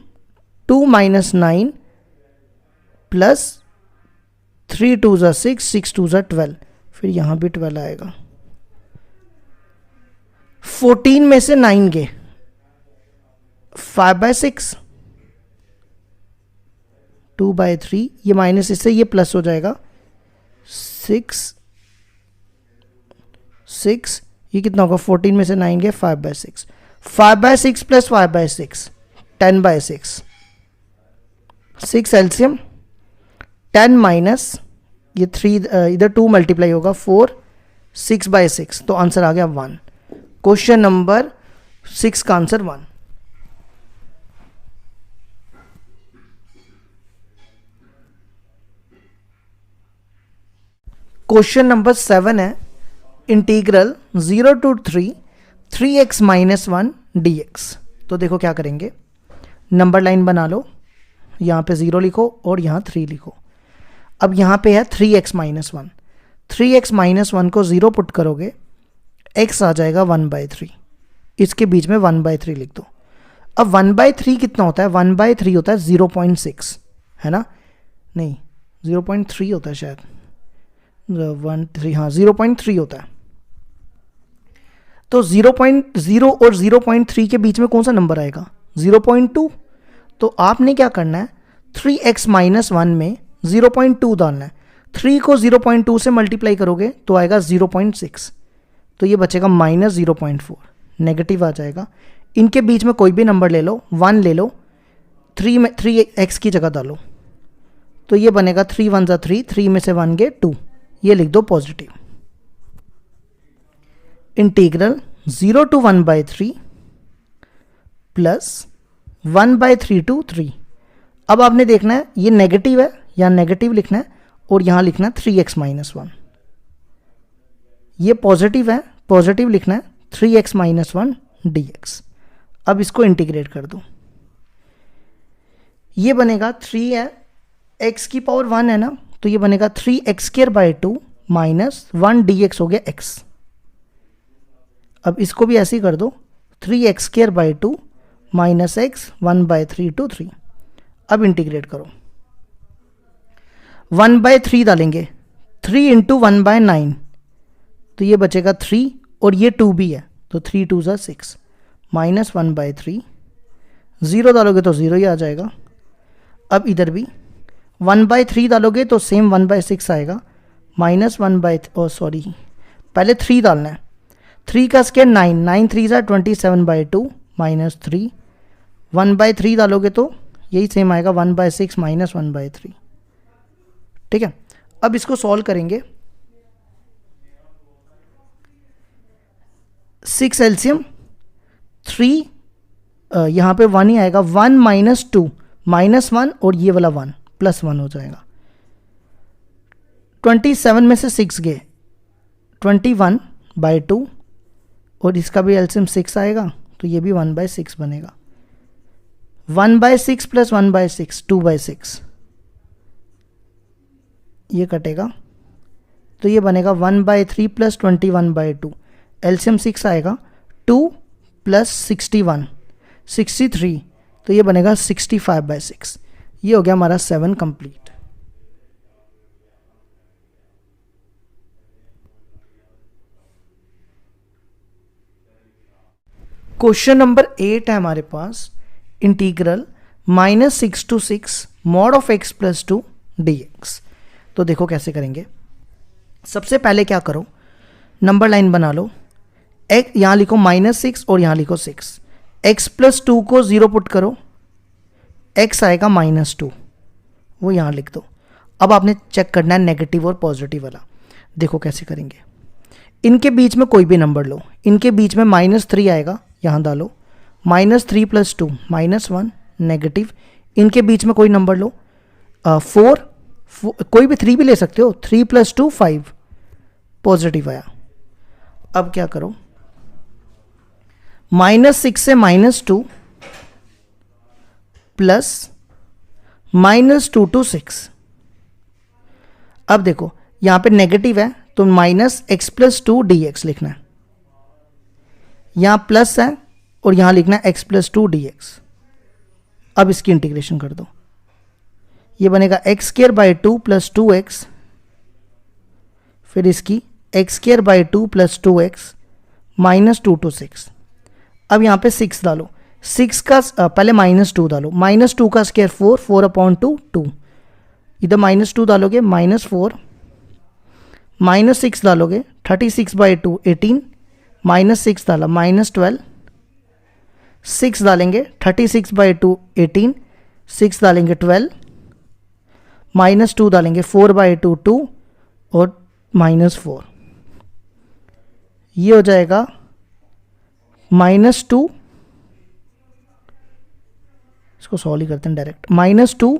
2 माइनस 9 प्लस 3 2 ज़ा 6, 6 2 ज़ा 12, फिर यहाँ भी 12 आएगा। 14 में से 9 गए, 5/6, 2/3, ये माइनस इससे ये प्लस हो जाएगा 6 6, ये कितना होगा 14 में से 9 गए 5/6, 5/6 प्लस 5/6 10/6, 6 एलसीएम 10 माइनस ये 3 इधर 2 मल्टीप्लाई होगा 4, 6/6, तो आंसर आ गया 1। क्वेश्चन नंबर 6 का आंसर 1। क्वेश्चन नंबर 7 है integral 0 to 3 3x minus 1 dx। तो देखो क्या करेंगे, नंबर लाइन बना लो, यहाँ पे 0 लिखो और यहाँ 3 लिखो। अब यहाँ पे है 3x माइनस 1, 3x माइनस 1 को 0 पुट करोगे, x आ जाएगा 1/3, इसके बीच में 1/3 लिख दो। अब 1/3 कितना होता है, 1/3 होता है 0.6, है ना, नहीं 0.3 होता है शायद, 1/3, हाँ 0.3 होता है। तो 0.0 और 0.3 के बीच में कौन सा नंबर आएगा, 0.2। तो आपने क्या करना है, 3x माइनस 1 में 0.2 डालना है, 3 को 0.2 से मल्टीप्लाई करोगे तो आएगा 0.6, तो ये बचेगा माइनस 0.4, नेगेटिव आ जाएगा। इनके बीच में कोई भी नंबर ले लो, 1 ले लो, 3x की जगह डालो, तो ये बनेगा 3 1 ज़ा 3, 3 में से 1 गए 2, ये लिख दो positive. Integral 0 to 1/3 plus 1/3 to 3। अब आपने देखना है ये नेगेटिव है, यहाँ नेगेटिव लिखना है और यहाँ लिखना है 3x माइनस 1, ये पॉजिटिव है, पॉजिटिव लिखना है 3x माइनस 1 dx। अब इसको इंटीग्रेट कर दो, ये बनेगा 3 है, x की पावर 1 है ना, तो ये बनेगा 3x² माइनस 1 dx हो गया x। अब इसको भी ऐसे ही कर दो, 3x² माइनस x 1/3 to 3। अब इंटीग्रेट करो, 1/3 डालेंगे, 3 × 1/9, तो ये बचेगा 3 और ये 2 भी है, तो 3 2 ज़ा 6 माइनस 1/3, 0 डालोगे तो 0 ही आ जाएगा। अब इधर भी 1/3 डालोगे तो सेम 1/6 आएगा, माइनस 1/, पहले 3 डालना है, 3 का स्क्वायर 9, 9 3 ज़ा 27/2 माइनस 3, 1/3 डालोगे तो यही सेम आएगा 1/6 माइनस 1/3, ठीक है। अब इसको सॉल्व करेंगे, 6 एलसीएम 3, यहाँ पे 1 ही आएगा, 1 माइनस 2 माइनस 1 और ये वाला 1 प्लस 1 हो जाएगा। 27 में से 6 गए 21/2 और इसका भी एलसीएम 6 आएगा, तो ये भी 1/6 बनेगा। 1/6 प्लस 1/6 2/6, ये कटेगा, तो ये बनेगा 1/3 प्लस 21/2, एलसीएम 6 आएगा, 2 प्लस 61 63, तो ये बनेगा 65/6। ये हो गया हमारा 7 कंप्लीट। क्वेश्चन नंबर 8 है हमारे पास, integral -6 to 6 mod of x + 2 dx। तो देखो कैसे करेंगे, सबसे पहले क्या करो, नंबर लाइन बना लो, एक यहाँ लिखो -6 और यहाँ लिखो 6, x + 2 को 0 पुट करो, x आएगा -2, वो यहाँ लिख दो। अब आपने चेक करना है नेगेटिव और पॉजिटिव वाला, देखो कैसे करेंगे। इनके बीच में कोई भी नंबर लो, इनके बीच में -3 आएगा, यहाँ डालो, -3 + 2 -1 नेगेटिव। इनके बीच में कोई नंबर लो, 4 कोई भी 3 भी ले सकते हो, 3 + 2 5 पॉजिटिव आया। अब क्या करो, -6 से -2 प्लस -2 to 6। अब देखो यहां पे नेगेटिव है तो -x+2 dx लिखना है, यहां प्लस है और यहां लिखना है x+2 dx। अब इसकी इंटीग्रेशन कर दो, ये बनेगा x² 2 + 2x, फिर इसकी x² 2 + 2x -2 to 6। अब यहाँ पे 6 डालो, 6 का पहले -2 डालो, -2 का स्क्वायर 4, 4/2 2, इधर -2 डालोगे -4, -6 डालोगे 36/2 18, -6 डाला -12, 6 डालेंगे 36/2 18, 6 डालेंगे 12, -2 डालेंगे 4/2 2 और -4, ये हो जाएगा -2, इसको सॉल्व ही करते हैं डायरेक्ट, -2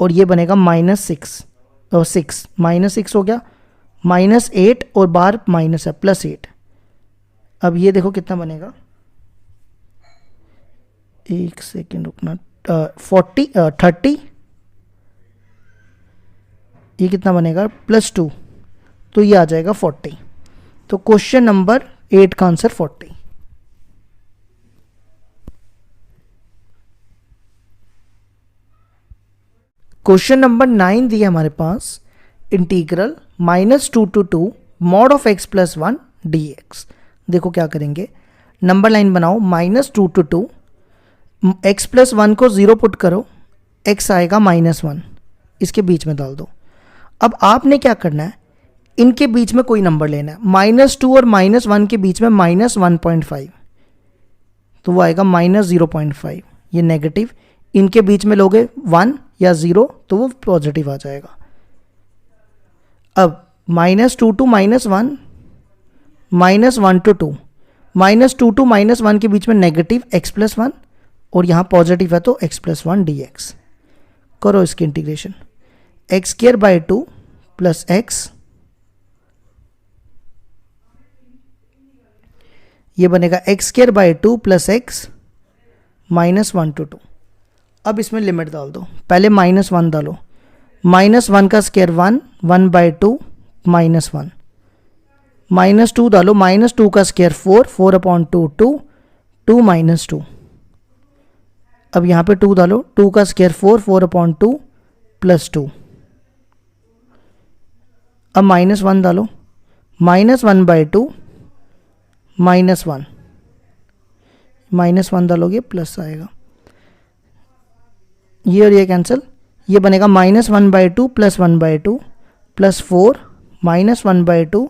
और ये बनेगा -6 और 6 -6 हो गया, -8 और बाहर माइनस है +8। अब ये देखो कितना बनेगा, एक सेकेंड रुकना, 30, ये कितना बनेगा +2, तो ये आ जाएगा 40। तो क्वेश्चन नंबर 8 का आंसर 40। क्वेश्चन नंबर 9 दिया हमारे पास, integral -2 to 2 mod of x + 1 dx। देखो क्या करेंगे, नंबर लाइन बनाओ, -2 to 2, x + 1 को 0 पुट करो, x आएगा -1, इसके बीच में डाल दो। अब आपने क्या करना है, इनके बीच में कोई नंबर लेना है, -2 और -1 के बीच में -1.5, तो वो आएगा -0.5, ये नेगेटिव, इनके बीच में लोगे 1 या 0 तो वो पॉजिटिव आ जाएगा। अब -2 to -1, -1 to 2, -2 to -1 के बीच में नेगेटिव x + 1 और यहाँ पॉजिटिव है तो x + 1 dx। करो इसकी इंटीग्रेशन, x² 2 + x, ये बनेगा x² 2 + x -1 to 2। अब इसमें लिमिट डाल दो, पहले -1 डालो, -1 का स्क्वायर 1, 1/2 -1, -2 डालो, -2 का स्क्वायर 4, 4/2 2, 2 -2। अब यहाँ पे 2 डालो, 2 का स्क्वायर 4, 4/2 + 2। अब -1 डालो, -1/2 -1, -1 डालोगे प्लस आएगा, ये और ये कैंसिल, ये बनेगा -1/2 + 1/2 + 4 -1/2।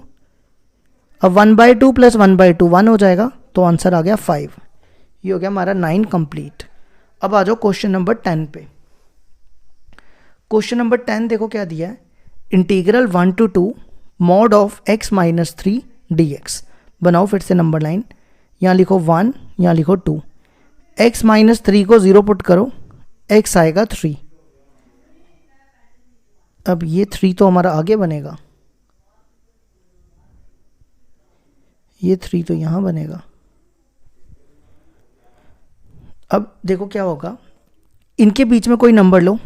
अब 1/2 + 1/2 1 हो जाएगा, तो आंसर आ गया 5। ये हो गया हमारा 9 कंप्लीट। अब आ जाओ क्वेश्चन नंबर 10 पे। क्वेश्चन नंबर 10 देखो क्या दिया है, integral 1 to 2 mod of x - 3 dx। बनाओ फिर से नंबर लाइन, यहाँ लिखो 1, यहाँ लिखो 2, x - 3 को 0 पुट करो, x आएगा 3। अब ये 3 तो हमारा आगे बनेगा, ये 3 तो यहां बनेगा। अब देखो क्या होगा, इनके बीच में कोई नंबर लो,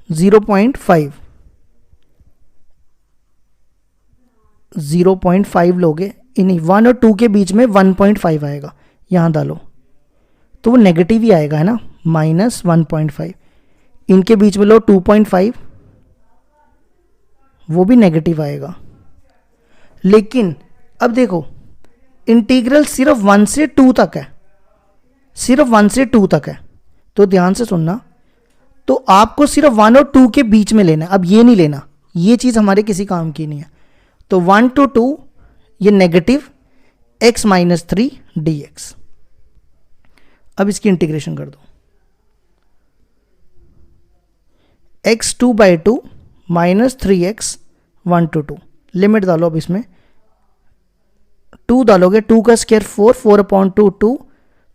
0.5, 0.5 लोगे, इन 1 और 2 के बीच में 1.5 आएगा, यहां डालो तो वो नेगेटिव ही आएगा, है ना, -1.5। इनके बीच में लो 2.5, वो भी नेगेटिव आएगा। लेकिन अब देखो इंटीग्रल सिर्फ 1 से 2 तक है, सिर्फ 1 से 2 तक है, तो ध्यान से सुनना, तो आपको सिर्फ 1 और 2 के बीच में लेना है। अब ये नहीं लेना, ये चीज हमारे किसी काम की नहीं है। तो 1 to 2 ये नेगेटिव x - 3 dx। अब इसकी इंटीग्रेशन कर दो, x2/2 -3x 1 to 2, लिमिट डालो। अब इसमें 2 डालोगे, 2 का स्क्वायर 4, 4/2 2,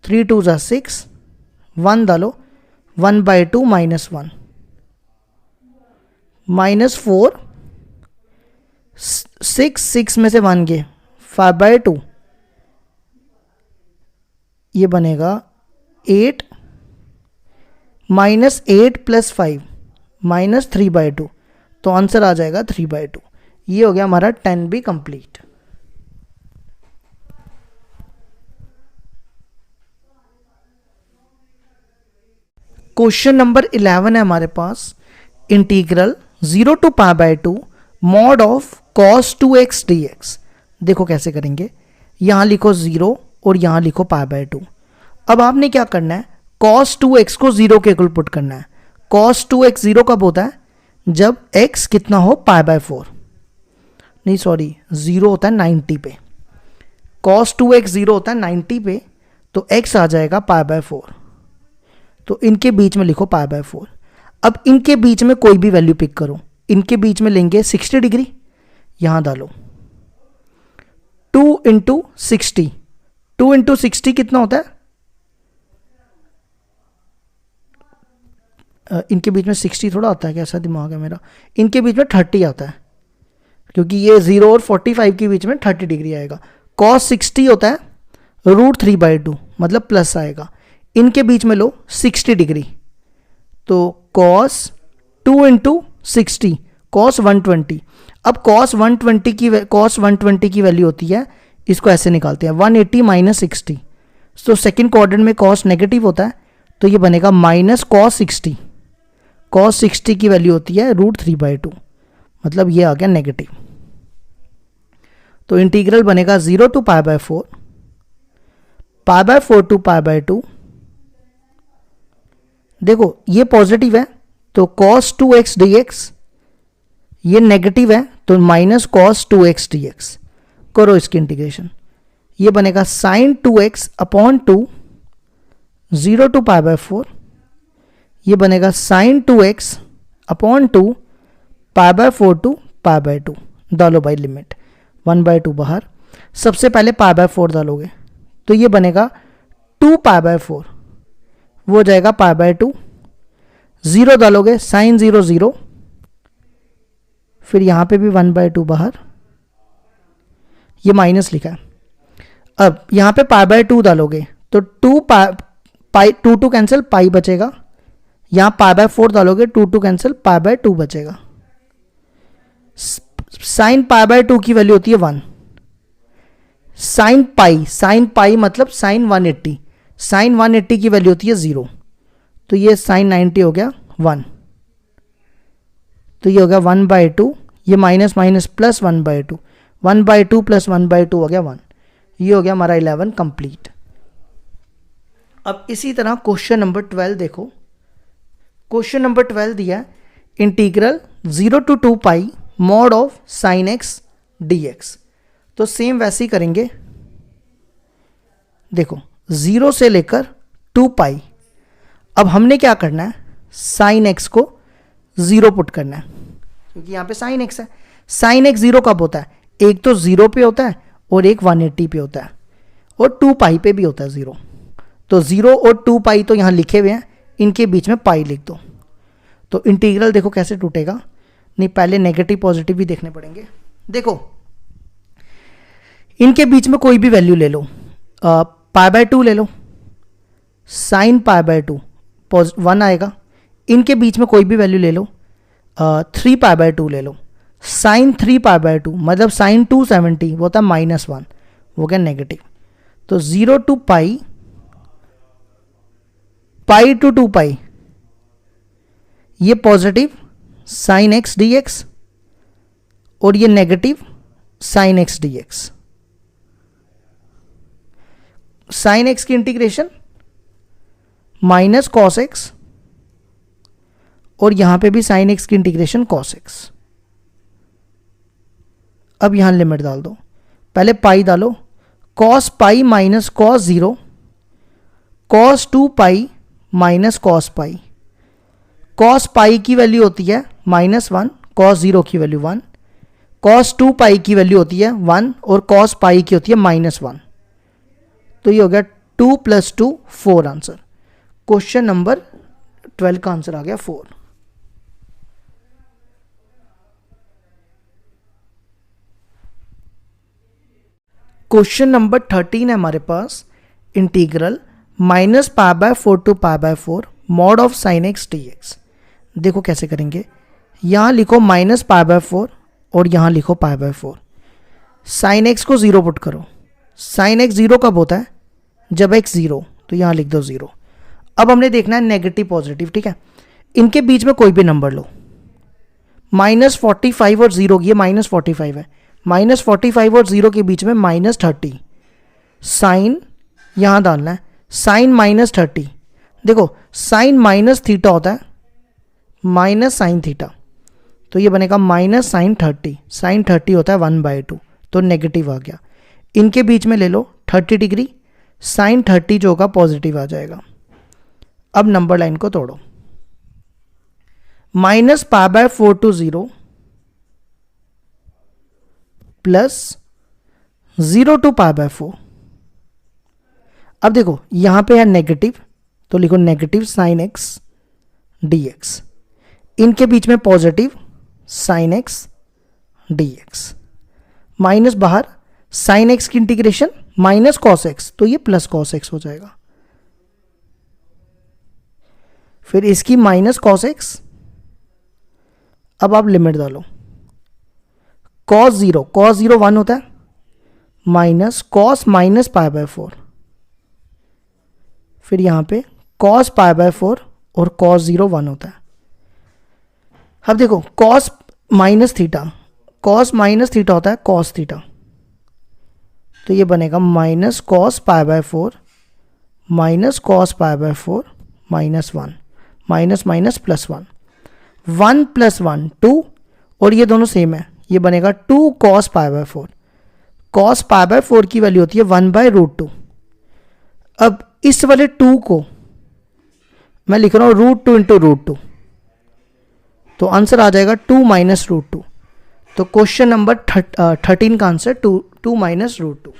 3 2 = 6, 1 डालो, 1/2 -1, -4, 6 में से 1 गए 5/2, ये बनेगा 8 -8 + 5 -3/2, तो आंसर आ जाएगा 3/2। ये हो गया हमारा 10B कंप्लीट। क्वेश्चन नंबर 11 है हमारे पास, integral 0 to π/2 mod of cos 2x dx। देखो कैसे करेंगे, यहाँ लिखो 0 और यहाँ लिखो π/2। अब आपने क्या करना है, cos 2x को 0 के इक्वल पुट करना है। cos 2x 0 कब होता है, जब x कितना हो π/4, नहीं सॉरी 0 होता है 90 पे। cos 2x 0 होता है 90 पे, तो x आ जाएगा π/4। तो इनके बीच में लिखो π/4। अब इनके बीच में कोई भी वैल्यू पिक करो, इनके बीच में लेंगे 60 डिग्री, यहां डालो 2 × 60, 2 × 60 कितना होता है, इनके बीच में 60 थोड़ा आता है, कैसा दिमाग है मेरा, इनके बीच में 30 आता है, क्योंकि ये 0 और 45 के बीच में 30 डिग्री आएगा। cos 60 होता है √3/2, मतलब प्लस आएगा। इनके बीच में लो 60 डिग्री, तो cos 2 × 60 cos 120। अब cos 120 की वैल्यू होती है, इसको ऐसे निकालते हैं 180 - 60, तो सेकंड क्वाड्रेंट में cos नेगेटिव होता है, तो ये बनेगा -cos 60। cos 60 की वैल्यू होती है √3/2, मतलब ये आ गया नेगेटिव। तो इंटीग्रल बनेगा 0 to π/4, π/4 to π/2। देखो ये पॉजिटिव है तो cos 2x dx, ये नेगेटिव है तो -cos 2x dx। करो इसकी इंटीग्रेशन, ये बनेगा sin 2x अपॉन 2 0 to π/4, ये बनेगा sin 2x अपॉन 2 π/4 to π/2। डालो बाई लिमिट 1/2 बाहर, सबसे पहले π/4 डालोगे तो ये बनेगा 2 π/4, वो जाएगा π/2, 0 डालोगे sin 0 0, फिर यहाँ पे भी 1/2 बाहर, ये माइनस लिखा है। अब यहाँ पे π/2 डालोगे तो 2 कैंसिल पाई बचेगा, यहाँ π/4 डालोगे 2 कैंसिल π/2 बचेगा। साइन π/2 की वैल्यू होती है 1, साइन पाई मतलब साइन 180, साइन 180 की वैल्यू होती है 0, तो ये साइन 90 हो गया 1, तो ये हो गया 1/2, ये माइनस माइनस प्लस 1/2, 1/2 + 1/2 हो गया 1। ये हो गया हमारा 11 कंप्लीट। अब इसी तरह क्वेश्चन नंबर 12 देखो, क्वेश्चन नंबर 12 दिया integral 0 to 2π mod of sin x dx। तो सेम वैसे ही करेंगे, देखो 0 से लेकर 2π। अब हमने क्या करना है, sin x को 0 पुट करना है, क्योंकि यहाँ पे sin x है। sin x 0 कब होता है, एक तो 0 पे होता है और एक 180 पे होता है, और 2π पे भी होता है 0। तो 0 और 2π तो यहाँ लिखे हुए हैं, इनके बीच में पाई लिख दो। तो इंटीग्रल देखो कैसे टूटेगा, नहीं पहले नेगेटिव पॉजिटिव भी देखने पड़ेंगे। देखो इनके बीच में कोई भी वैल्यू ले लो, π/2 ले लो, sin π/2 1 आएगा। इनके बीच में कोई भी वैल्यू ले लो, 3π/2 ले लो, sin 3π/2 मतलब sin 270 वो होता है -1, वो क्या नेगेटिव। तो 0 to π, π to 2π, ये पॉजिटिव sin x dx और ये negative sin x dx। sin x की इंटीग्रेशन -cos x, और यहां पे भी sin x की इंटीग्रेशन cos x। अब यहां लिमिट डाल दो, पहले पाई डालो, cos π - cos 0, cos 2π - cos π। cos π की वैल्यू होती है -1, cos 0 की वैल्यू 1, cos 2π की वैल्यू होती है 1 और cos π की होती है -1। तो ये हो गया 2 + 2 4 आंसर। क्वेश्चन नंबर 12 का आंसर आ गया 4। क्वेश्चन नंबर 13 है हमारे पास, integral -π/4 to π/4 mod of sin x dx। देखो कैसे करेंगे, यहाँ लिखो -π/4 और यहाँ लिखो π/4। sin x को 0 पुट करो। sin x 0 कब होता है, जब x 0, तो यहाँ लिख दो 0। अब हमने देखना है नेगेटिव पॉजिटिव, ठीक है। इनके बीच में कोई भी नंबर लो, -45 और 0, ये -45 है, -45 और 0 के बीच में -30, साइन यहाँ डालना है, साइन -30। देखो साइन माइनस थीटा होता है माइनस साइन थीटा, तो ये बनेगा माइनस साइन 30, साइन 30 होता है 1/2, तो नेगेटिव आ गया। इनके बीच में ले लो 30 डिग्री, साइन 30 जो होगा पॉजिटिव आ जाएगा। अब नंबर लाइन को तोड़ो, -π/4 टू 0 प्लस 0 टू π/4। अब देखो यहां पे है नेगेटिव, तो लिखो नेगेटिव साइन एक्स dx। इनके बीच में positive sine x dx, minus बाहर साइन एक्स की इंटीग्रेशन माइनस कॉस एक्स, तो ये प्लस कॉस एक्स हो जाएगा। फिर इसकी माइनस कॉस एक्स। अब आप लिमिट डालो, cos 0 1 होता है, माइनस कॉस माइनस π/4, फिर यहां पे cos π/4 और cos 0 1 होता है। अब देखो cos माइनस थीटा होता है cos थीटा, तो ये बनेगा minus cos π/4 minus cos π/4 -1, minus minus plus 1, 1 + 1 2, और ये दोनों सेम है, ये बनेगा 2 cos π/4। cos π/4 की वैल्यू होती है 1/√2। अब इस वाले 2 को मैं लिख रहा हूं √2 × √2, तो आंसर आ जाएगा 2 - √2। तो क्वेश्चन नंबर 13 का आंसर 2 - √2।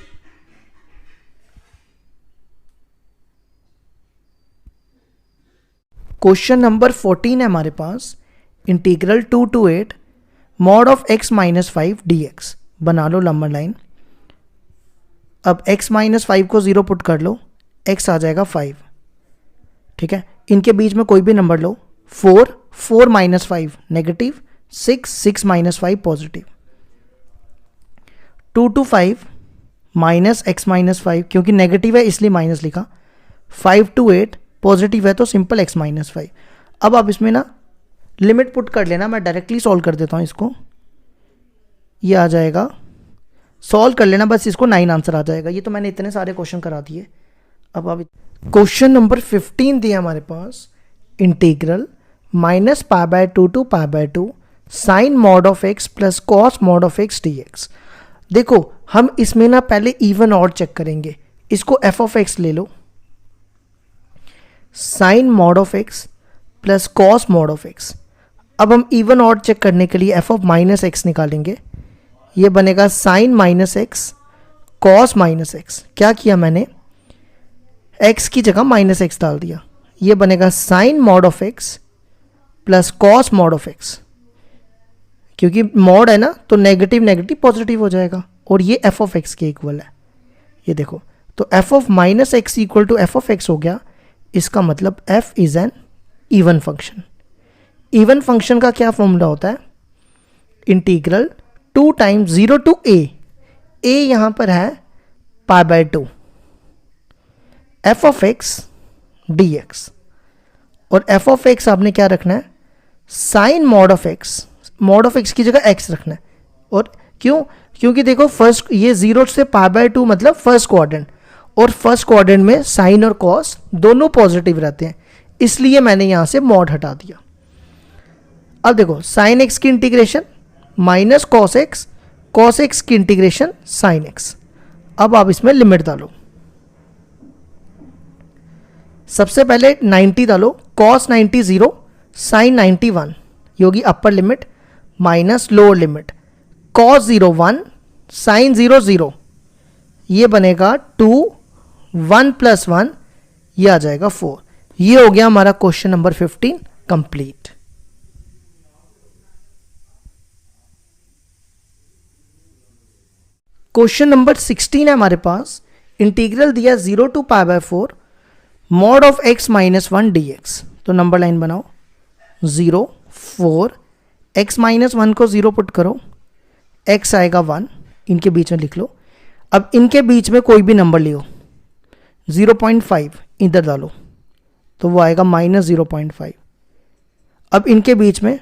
क्वेश्चन नंबर 14 है हमारे पास, integral 2 to 8 mod of x - 5 dx। बना लो नंबर लाइन। अब x - 5 को 0 पुट कर लो, x आ जाएगा 5, ठीक है। इनके बीच में कोई भी number low, 4 - 5 negative, 6 - 5 positive, 2 to 5 -x - 5, क्योंकि नेगेटिव है इसलिए माइनस लिखा, 5 to 8 पॉजिटिव है तो सिंपल x - 5। अब आप इसमें ना लिमिट पुट कर लेना, मैं डायरेक्टली सॉल्व कर देता हूं इसको। ये आ जाएगा, सॉल्व कर लेना बस इसको, 9 आंसर आ जाएगा। ये तो मैंने इतने सारे क्वेश्चन करा दिए। अब क्वेश्चन नंबर 15 दिया हमारे पास, integral -π/2 to π/2 sine mod of x plus cos mod of x dx। देखो हम इसमें ना पहले इवन ऑड चेक करेंगे। इसको f(x) ले लो, sine mod of x plus cos mod of x। अब हम इवन ऑड चेक करने के लिए f(-x) निकालेंगे, ये बनेगा साइन -x कॉस -x। क्या किया मैंने, x की जगह -x डाल दिया, ये बनेगा sine mod of x plus cos mod of x। क्योंकि मॉड है ना तो नेगेटिव नेगेटिव पॉजिटिव हो जाएगा, और ये f(x) के इक्वल है। ये देखो, तो f(-x) इक्वल टू f(x) हो गया। इसका मतलब f is an even function. Even function का क्या फॉर्मूला होता है, इंटीग्रल 2 टाइम्स 0 टू a यहां पर है π/2 f(x) dx, और f(x) आपने क्या रखना है, साइन मॉड ऑफ x की जगह x रखना है। और क्यों, क्योंकि देखो फर्स्ट ये 0 से π/2 मतलब फर्स्ट क्वाड्रेंट, और फर्स्ट क्वाड्रेंट में साइन और कॉस दोनों पॉजिटिव रहते हैं, इसलिए मैंने यहां से मॉड हटा दिया। अब देखो साइन x की इंटीग्रेशन माइनस कॉस x की इंटीग्रेशन साइन x। अब आप इसमें लिमिट डालो, सबसे पहले 90 डालो, कॉस 90 0, साइन 90 1, ये होगी upper limit minus lower limit, cos 0 1, sine 0 0, ये बनेगा 2, 1 + 1, ये आ जाएगा 4। ये हो गया हमारा question number 15 complete. Question number 16 है हमारे पास, इंटीग्रल दिया 0 to π/4 mod of x minus 1 dx। तो नंबर लाइन बनाओ 0 4 x माइनस 1 को 0 पुट करो, x आएगा 1, इनके बीच में लिख लो। अब इनके बीच में कोई भी नंबर लियो, 0.5 इधर डालो तो वो आएगा माइनस 0.5। अब इनके बीच में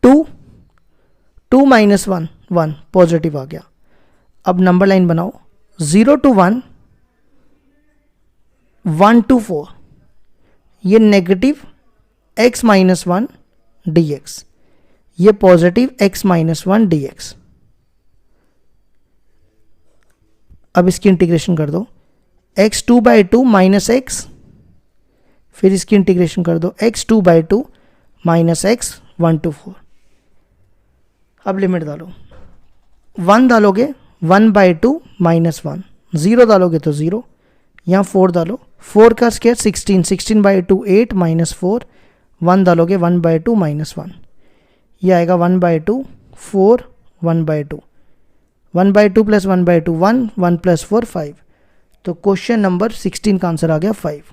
2 माइनस 1 1 पॉजिटिव आ गया। अब नंबर लाइन बनाओ 0 to 1 1 to 4, ये नेगेटिव x माइनस 1 dx, ये पॉजिटिव x माइनस 1 dx। अब इसकी इंटीग्रेशन कर दो, x 2/2 माइनस x, फिर इसकी इंटीग्रेशन कर दो x 2/2 माइनस x 1 to 4। अब लिमिट डालो, 1 डालोगे 1/2 माइनस 1, 0 डालोगे तो 0, यहाँ 4 डालो, 4 का स्क्वायर 16, 16/2 8 माइनस 4, 1 डालोगे 1/2 माइनस 1, ये आएगा 1/2 4 1/2, 1/2 प्लस 1/2 1, 1 प्लस 4 5। तो क्वेश्चन नंबर 16 का आंसर आ गया 5।